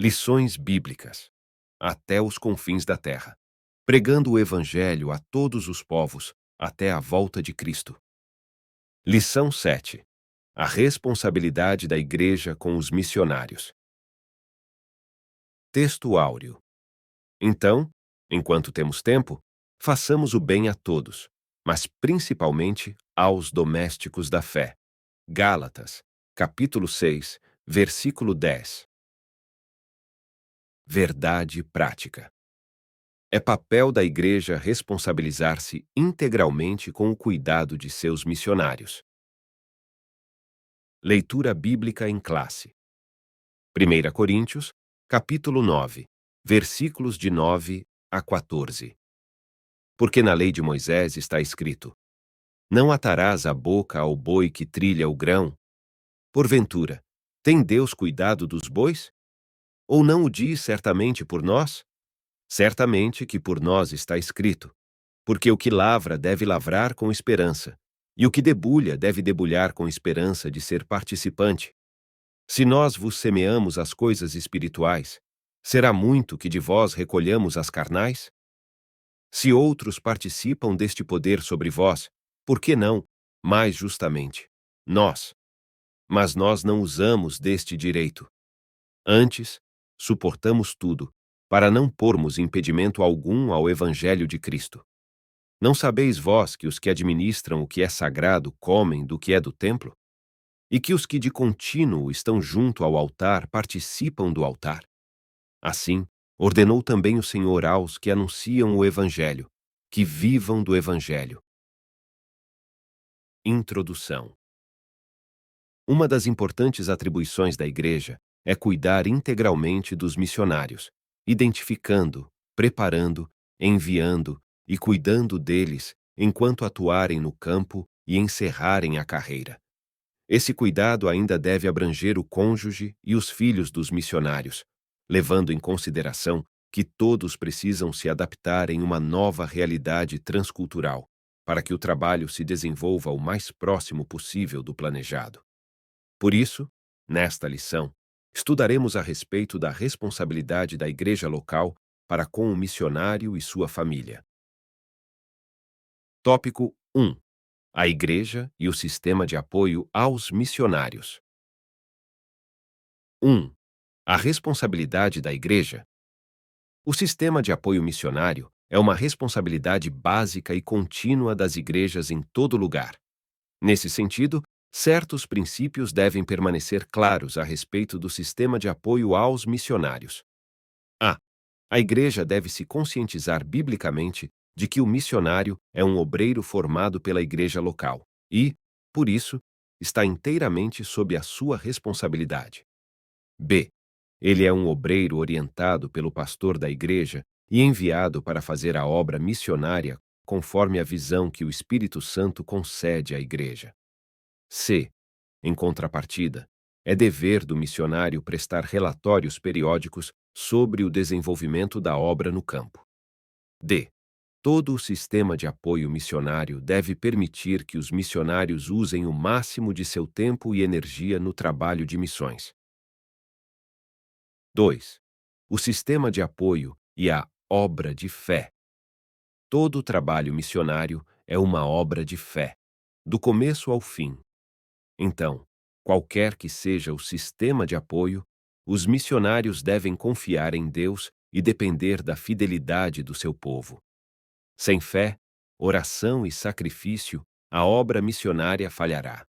Lições bíblicas. Até os confins da terra. Pregando o Evangelho a todos os povos, até a volta de Cristo. Lição 7. A responsabilidade da Igreja com os missionários. Texto áureo. Então, enquanto temos tempo, façamos o bem a todos, mas principalmente aos domésticos da fé. Gálatas, capítulo 6, versículo 10. Verdade prática. É papel da Igreja responsabilizar-se integralmente com o cuidado de seus missionários. Leitura bíblica em classe. 1 Coríntios, capítulo 9, versículos de 9 a 14. Porque na lei de Moisés está escrito: Não atarás a boca ao boi que trilha o grão. Porventura, tem Deus cuidado dos bois? Ou não o diz certamente por nós? Certamente que por nós está escrito: Porque o que lavra deve lavrar com esperança, e o que debulha deve debulhar com esperança de ser participante. Se nós vos semeamos as coisas espirituais, será muito que de vós recolhamos as carnais? Se outros participam deste poder sobre vós, por que não, mais justamente, nós? Mas nós não usamos deste direito. Antes, suportamos tudo, para não pormos impedimento algum ao Evangelho de Cristo. Não sabeis vós que os que administram o que é sagrado comem do que é do templo? E que os que de contínuo estão junto ao altar participam do altar? Assim, ordenou também o Senhor aos que anunciam o Evangelho, que vivam do Evangelho. Introdução. Uma das importantes atribuições da Igreja é cuidar integralmente dos missionários, identificando, preparando, enviando e cuidando deles enquanto atuarem no campo e encerrarem a carreira. Esse cuidado ainda deve abranger o cônjuge e os filhos dos missionários, levando em consideração que todos precisam se adaptar em uma nova realidade transcultural, para que o trabalho se desenvolva o mais próximo possível do planejado. Por isso, nesta lição, estudaremos a respeito da responsabilidade da igreja local para com o missionário e sua família. Tópico 1. A Igreja e o sistema de apoio aos missionários. 1. A responsabilidade da Igreja. O sistema de apoio missionário é uma responsabilidade básica e contínua das igrejas em todo lugar. Nesse sentido, certos princípios devem permanecer claros a respeito do sistema de apoio aos missionários. A. A Igreja deve se conscientizar biblicamente de que o missionário é um obreiro formado pela igreja local e, por isso, está inteiramente sob a sua responsabilidade. B. Ele é um obreiro orientado pelo pastor da igreja e enviado para fazer a obra missionária conforme a visão que o Espírito Santo concede à igreja. C. Em contrapartida, é dever do missionário prestar relatórios periódicos sobre o desenvolvimento da obra no campo. D. Todo o sistema de apoio missionário deve permitir que os missionários usem o máximo de seu tempo e energia no trabalho de missões. 2. O sistema de apoio e a obra de fé. Todo o trabalho missionário é uma obra de fé, do começo ao fim. Então, qualquer que seja o sistema de apoio, os missionários devem confiar em Deus e depender da fidelidade do seu povo. Sem fé, oração e sacrifício, a obra missionária falhará.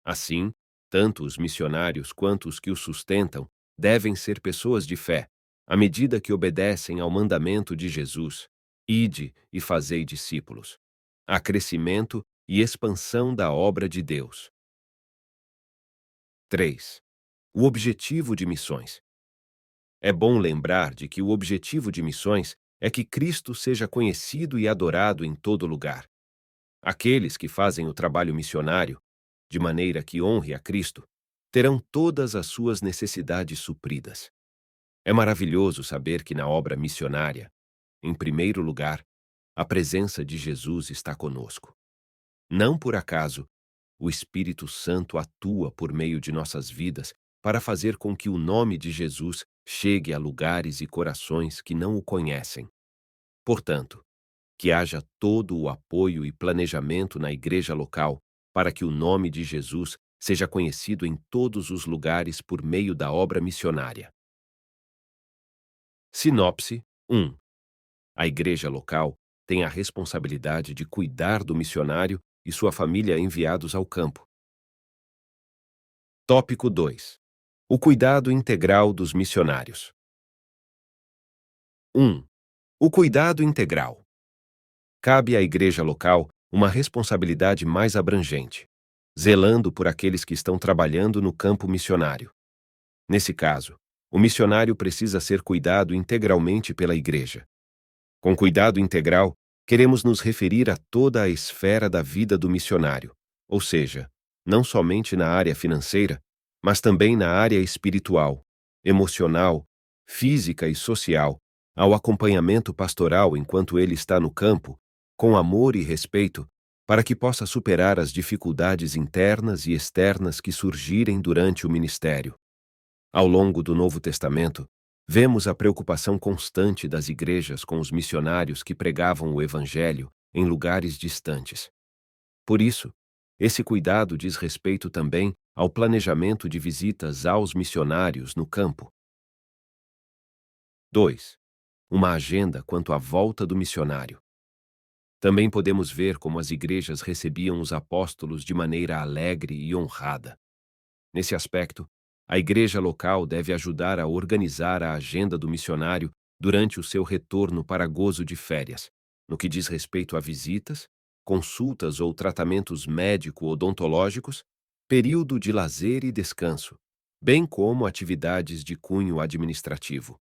Assim, tanto os missionários quanto os que os sustentam devem ser pessoas de fé, à medida que obedecem ao mandamento de Jesus: ide e fazei discípulos. Há crescimento e expansão da obra de Deus. 3. O objetivo de missões. É bom lembrar de que o objetivo de missões é que Cristo seja conhecido e adorado em todo lugar. Aqueles que fazem o trabalho missionário, de maneira que honre a Cristo, terão todas as suas necessidades supridas. É maravilhoso saber que na obra missionária, em primeiro lugar, a presença de Jesus está conosco. Não por acaso, o Espírito Santo atua por meio de nossas vidas para fazer com que o nome de Jesus chegue a lugares e corações que não o conhecem. Portanto, que haja todo o apoio e planejamento na igreja local para que o nome de Jesus seja conhecido em todos os lugares por meio da obra missionária. Sinopse 1. A igreja local tem a responsabilidade de cuidar do missionário e sua família enviados ao campo. Tópico 2. O cuidado integral dos missionários. 1. O cuidado integral. Cabe à igreja local uma responsabilidade mais abrangente, zelando por aqueles que estão trabalhando no campo missionário. Nesse caso, o missionário precisa ser cuidado integralmente pela igreja. Com cuidado integral, queremos nos referir a toda a esfera da vida do missionário, ou seja, não somente na área financeira, mas também na área espiritual, emocional, física e social, ao acompanhamento pastoral enquanto ele está no campo, com amor e respeito, para que possa superar as dificuldades internas e externas que surgirem durante o ministério. Ao longo do Novo Testamento, vemos a preocupação constante das igrejas com os missionários que pregavam o Evangelho em lugares distantes. Por isso, esse cuidado diz respeito também ao planejamento de visitas aos missionários no campo. 2. Uma agenda quanto à volta do missionário. Também podemos ver como as igrejas recebiam os apóstolos de maneira alegre e honrada. Nesse aspecto, a igreja local deve ajudar a organizar a agenda do missionário durante o seu retorno para gozo de férias, no que diz respeito a visitas, consultas ou tratamentos médico-odontológicos, período de lazer e descanso, bem como atividades de cunho administrativo.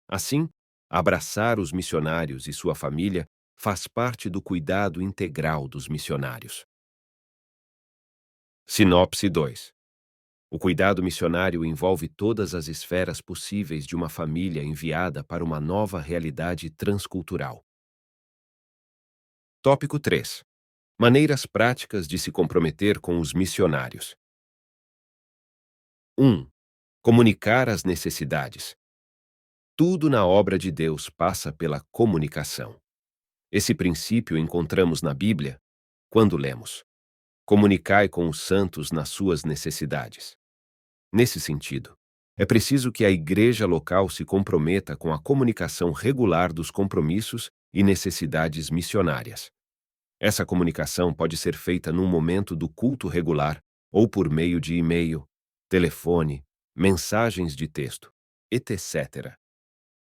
Assim, abraçar os missionários e sua família faz parte do cuidado integral dos missionários. Sinopse 2. O cuidado missionário envolve todas as esferas possíveis de uma família enviada para uma nova realidade transcultural. Tópico 3. Maneiras práticas de se comprometer com os missionários. 1. Comunicar as necessidades. Tudo na obra de Deus passa pela comunicação. Esse princípio encontramos na Bíblia quando lemos: comunicai com os santos nas suas necessidades. Nesse sentido, é preciso que a igreja local se comprometa com a comunicação regular dos compromissos e necessidades missionárias. Essa comunicação pode ser feita num momento do culto regular ou por meio de e-mail, telefone, mensagens de texto, etc.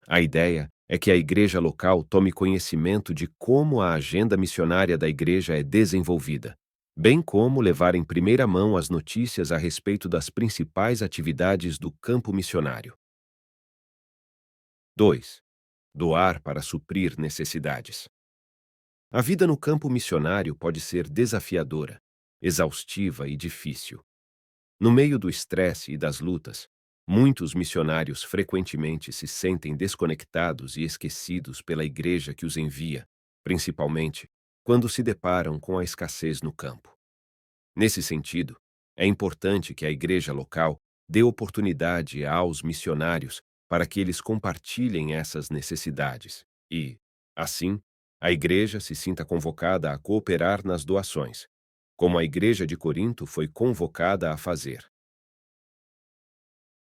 A ideia é que a igreja local tome conhecimento de como a agenda missionária da igreja é desenvolvida, bem como levar em primeira mão as notícias a respeito das principais atividades do campo missionário. 2. Doar para suprir necessidades. A vida no campo missionário pode ser desafiadora, exaustiva e difícil. No meio do estresse e das lutas, muitos missionários frequentemente se sentem desconectados e esquecidos pela igreja que os envia, principalmente quando se deparam com a escassez no campo. Nesse sentido, é importante que a igreja local dê oportunidade aos missionários para que eles compartilhem essas necessidades e, assim, a igreja se sinta convocada a cooperar nas doações, como a igreja de Corinto foi convocada a fazer.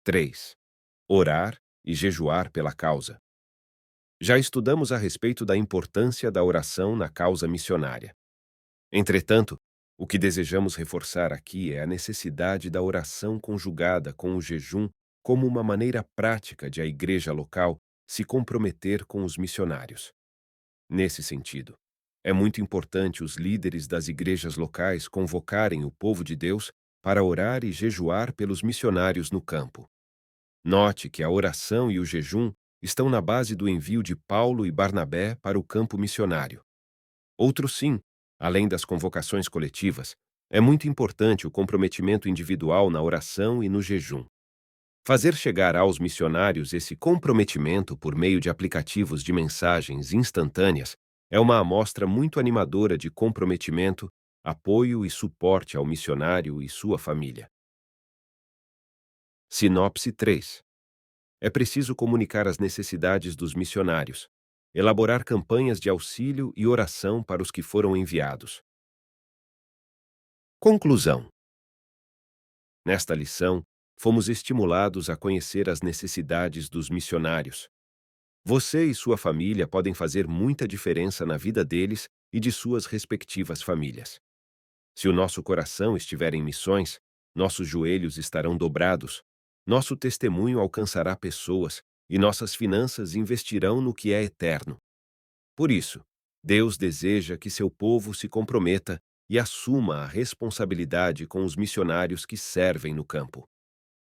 3. Orar e jejuar pela causa. Já estudamos a respeito da importância da oração na causa missionária. Entretanto, o que desejamos reforçar aqui é a necessidade da oração conjugada com o jejum como uma maneira prática de a igreja local se comprometer com os missionários. Nesse sentido, é muito importante os líderes das igrejas locais convocarem o povo de Deus para orar e jejuar pelos missionários no campo. Note que a oração e o jejum estão na base do envio de Paulo e Barnabé para o campo missionário. Outro sim, além das convocações coletivas, é muito importante o comprometimento individual na oração e no jejum. Fazer chegar aos missionários esse comprometimento por meio de aplicativos de mensagens instantâneas é uma amostra muito animadora de comprometimento, apoio e suporte ao missionário e sua família. Sinopse 3. É preciso comunicar as necessidades dos missionários, elaborar campanhas de auxílio e oração para os que foram enviados. Conclusão. Nesta lição, fomos estimulados a conhecer as necessidades dos missionários. Você e sua família podem fazer muita diferença na vida deles e de suas respectivas famílias. Se o nosso coração estiver em missões, nossos joelhos estarão dobrados, nosso testemunho alcançará pessoas e nossas finanças investirão no que é eterno. Por isso, Deus deseja que seu povo se comprometa e assuma a responsabilidade com os missionários que servem no campo.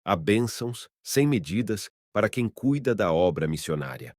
Há bênçãos sem medidas para quem cuida da obra missionária.